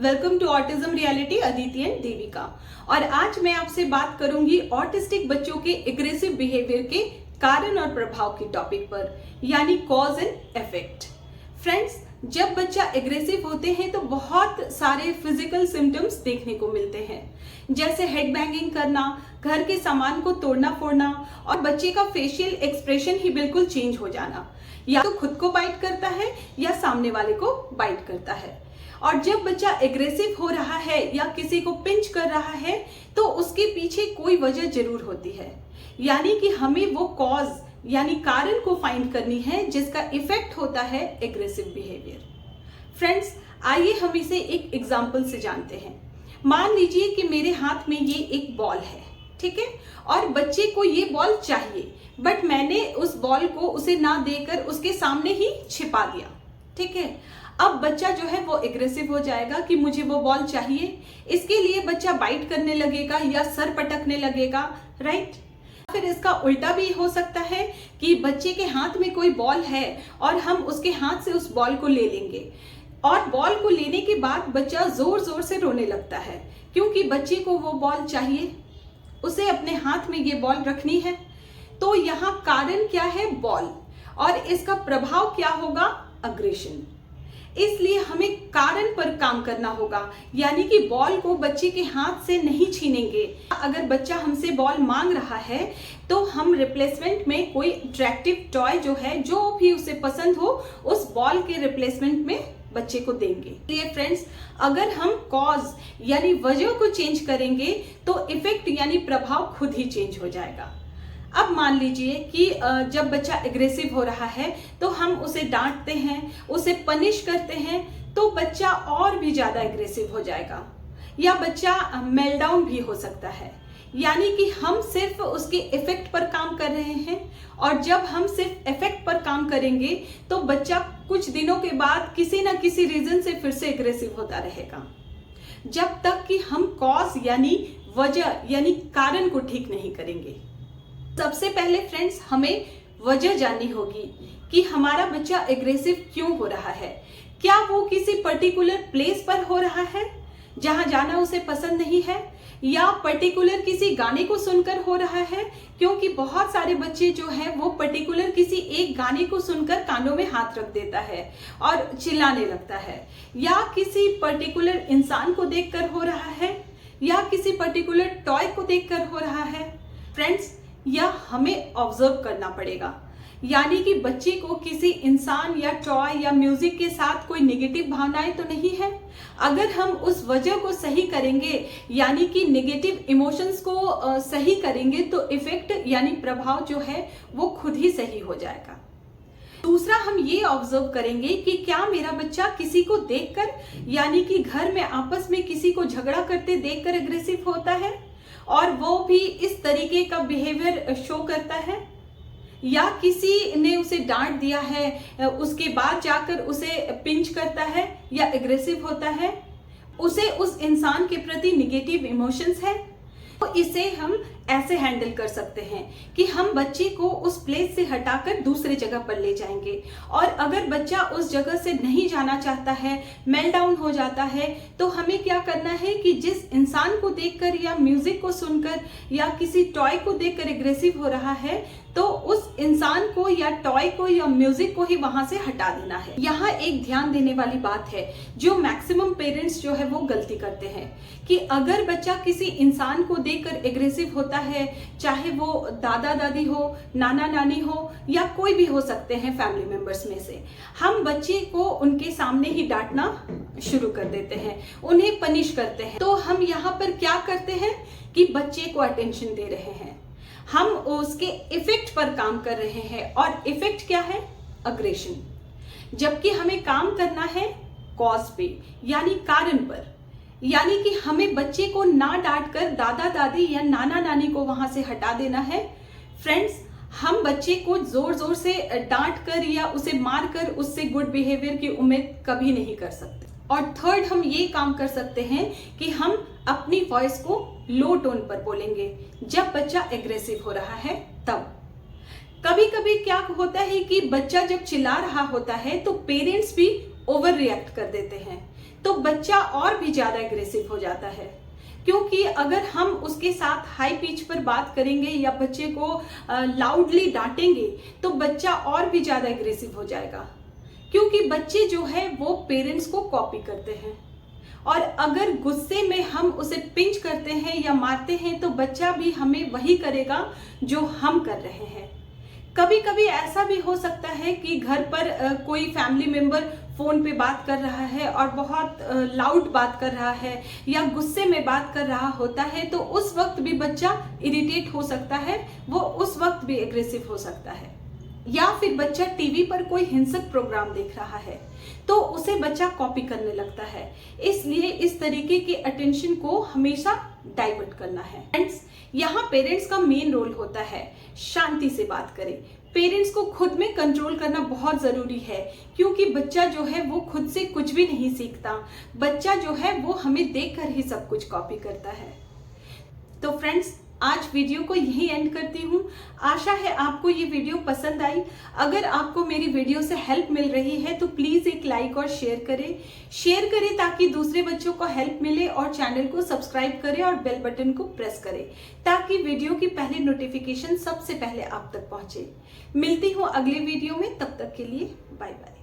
Welcome to autism reality Aditi and Devika. और आज मैं आपसे बात करूंगी ऑटिस्टिक बच्चों के एग्रेसिव बिहेवियर के कारण और प्रभाव की टॉपिक पर, यानी कॉज एंड इफेक्ट। फ्रेंड्स, जब बच्चा एग्रेसिव होते हैं तो बहुत सारे फिजिकल सिम्टम्स देखने को मिलते हैं, जैसे हेड बैंगिंग करना, घर के सामान को तोड़ना फोड़ना और बच्चे का फेशियल एक्सप्रेशन ही बिल्कुल चेंज हो जाना। या तो खुद को बाइट करता है या सामने वाले को बाइट करता है। और जब बच्चा एग्रेसिव हो रहा है या किसी को पिंच कर रहा है तो उसके पीछे कोई वजह जरूर होती है, यानी कि हमें वो कॉज यानी कारण को फाइंड करनी है जिसका इफेक्ट होता है एग्रेसिव बिहेवियर। फ्रेंड्स, आइए हम इसे एक एग्जांपल से जानते हैं। मान लीजिए कि मेरे हाथ में ये एक बॉल है, ठीक है, और बच्चे को ये बॉल चाहिए, बट मैंने उस बॉल को उसे ना देकर उसके सामने ही छिपा दिया, ठीक है। अब बच्चा जो है वो एग्रेसिव हो जाएगा कि मुझे वो बॉल चाहिए। इसके लिए बच्चा बाइट करने लगेगा या सर पटकने लगेगा, राइट। फिर इसका उल्टा भी हो सकता है कि बच्चे के हाथ में कोई बॉल है और हम उसके हाथ से उस बॉल को ले लेंगे, और बॉल को लेने के बाद बच्चा जोर जोर से रोने लगता है क्योंकि बच्चे को वो बॉल चाहिए, उसे अपने हाथ में ये बॉल रखनी है। तो यहाँ कारण क्या है? बॉल। और इसका प्रभाव क्या होगा? अग्रेशन। इसलिए हमें कारण पर काम करना होगा, यानी कि बॉल को बच्चे के हाथ से नहीं छीनेंगे। अगर बच्चा हमसे बॉल मांग रहा है तो हम रिप्लेसमेंट में कोई अट्रैक्टिव टॉय जो है, जो भी उसे पसंद हो, उस बॉल के रिप्लेसमेंट में बच्चे को देंगे। इसलिए फ्रेंड्स, अगर हम कॉज यानी वजह को चेंज करेंगे तो इफेक्ट यानी प्रभाव खुद ही चेंज हो जाएगा। अब मान लीजिए कि जब बच्चा एग्रेसिव हो रहा है तो हम उसे डांटते हैं, उसे पनिश करते हैं, तो बच्चा और भी ज्यादा एग्रेसिव हो जाएगा, या बच्चा मेल्टडाउन भी हो सकता है। यानी कि हम सिर्फ उसके इफेक्ट पर काम कर रहे हैं, और जब हम सिर्फ इफेक्ट पर काम करेंगे तो बच्चा कुछ दिनों के बाद किसी ना किसी रीजन से फिर से एग्रेसिव होता रहेगा, जब तक कि हम कॉज यानी वजह यानी कारण को ठीक नहीं करेंगे। सबसे पहले फ्रेंड्स, हमें वजह जाननी होगी कि हमारा बच्चा एग्रेसिव क्यों हो रहा है। क्या वो किसी पर्टिकुलर प्लेस पर हो रहा है जहां जाना उसे पसंद नहीं है, या पर्टिकुलर किसी गाने को सुनकर हो रहा है, क्योंकि बहुत सारे बच्चे जो हैं वो पर्टिकुलर किसी एक गाने को सुनकर कानों में हाथ रख देता है और चिल्लाने लगता है, या किसी पर्टिकुलर इंसान को देखकर हो रहा है, या किसी पर्टिकुलर टॉय को देखकर हो रहा है। फ्रेंड्स, यह हमें ऑब्जर्व करना पड़ेगा, यानी कि बच्चे को किसी इंसान या टॉय या म्यूजिक के साथ कोई नेगेटिव भावनाएं तो नहीं है। अगर हम उस वजह को सही करेंगे, यानी कि नेगेटिव इमोशंस को सही करेंगे, तो इफेक्ट यानी प्रभाव जो है वो खुद ही सही हो जाएगा। दूसरा, हम ये ऑब्जर्व करेंगे कि क्या मेरा बच्चा किसी को देखकर, यानी कि घर में आपस में किसी को झगड़ा करते देखकर एग्रेसिव होता है और वो भी इस तरीके का बिहेवियर शो करता है, या किसी ने उसे डांट दिया है उसके बाद जाकर उसे पिंच करता है या एग्रेसिव होता है, उसे उस इंसान के प्रति निगेटिव इमोशंस है। तो इसे हम ऐसे हैंडल कर सकते हैं कि हम बच्चे को उस प्लेस से हटाकर दूसरे जगह पर ले जाएंगे, और अगर बच्चा उस जगह से नहीं जाना चाहता है, मेल्ट डाउन हो जाता है, तो हमें क्या करना है कि जिस इंसान को देखकर या म्यूजिक को सुनकर या किसी टॉय को देखकर एग्रेसिव हो रहा है, तो उस इंसान को या टॉय को या म्यूजिक को ही वहां से हटा देना है। यहाँ एक ध्यान देने वाली बात है जो मैक्सिमम पेरेंट्स जो है वो गलती करते हैं, कि अगर बच्चा किसी इंसान को देखकर एग्रेसिव होता है, चाहे वो दादा दादी हो, नाना नानी हो, या कोई भी हो सकते हैं फैमिली मेंबर्स में से, हम बच्चे को उनके सामने ही डांटना शुरू कर देते हैं, उन्हें पनिश करते हैं। तो हम यहाँ पर क्या करते हैं कि बच्चे को अटेंशन दे रहे हैं, हम उसके इफेक्ट पर काम कर रहे हैं, और इफेक्ट क्या है? अग्रेशन। जबकि हमें काम करना है कॉज पे यानी कारण पर, यानी कि हमें बच्चे को ना डांट कर दादा दादी या नाना नानी को वहां से हटा देना है। फ्रेंड्स, हम बच्चे को जोर जोर से डांट कर या उसे मार कर उससे गुड बिहेवियर की उम्मीद कभी नहीं कर सकते। और थर्ड, हम ये काम कर सकते हैं कि हम अपनी वॉइस को लो टोन पर बोलेंगे जब बच्चा एग्रेसिव हो रहा है। तब कभी कभी क्या होता है कि बच्चा जब चिल्ला रहा होता है तो पेरेंट्स भी ओवर रिएक्ट कर देते हैं, तो बच्चा और भी ज्यादा एग्रेसिव हो जाता है। क्योंकि अगर हम उसके साथ हाई पिच पर बात करेंगे या बच्चे को लाउडली डांटेंगे तो बच्चा और भी ज्यादा एग्रेसिव हो जाएगा। क्योंकि बच्चे जो है वो पेरेंट्स को कॉपी करते हैं, और अगर गुस्से में हम उसे पिंच करते हैं या मारते हैं तो बच्चा भी हमें वही करेगा जो हम कर रहे हैं। कभी कभी ऐसा भी हो सकता है कि घर पर कोई फैमिली मेंबर फोन पे बात कर रहा है और बहुत लाउड बात कर रहा है या गुस्से में बात कर रहा होता है, तो उस वक्त भी बच्चा इरिटेट हो सकता है, वो उस वक्त भी एग्रेसिव हो सकता है। या फिर बच्चा टीवी पर कोई हिंसक प्रोग्राम देख रहा है तो उसे बच्चा कॉपी करने लगता है। इसलिए इस तरीके के अटेंशन को हमेशा डाइवर्ट करना है। फ्रेंड्स, यहाँ पेरेंट्स का मेन रोल होता है शांति से बात करें। पेरेंट्स को खुद में कंट्रोल करना बहुत जरूरी है, क्योंकि बच्चा जो है वो खुद से कुछ भी नहीं सीखता। बच्चा जो है वो हमें देखकर ही सब कुछ कॉपी करता है। तो फ्रेंड्स, आज वीडियो को यही एंड करती हूँ। आशा है आपको ये वीडियो पसंद आई। अगर आपको मेरी वीडियो से हेल्प मिल रही है तो प्लीज एक लाइक और शेयर करें ताकि दूसरे बच्चों को हेल्प मिले, और चैनल को सब्सक्राइब करें और बेल बटन को प्रेस करें ताकि वीडियो की पहली नोटिफिकेशन सबसे पहले आप तक पहुंचे। मिलती हूँ अगले वीडियो में, तब तक के लिए बाय बाय।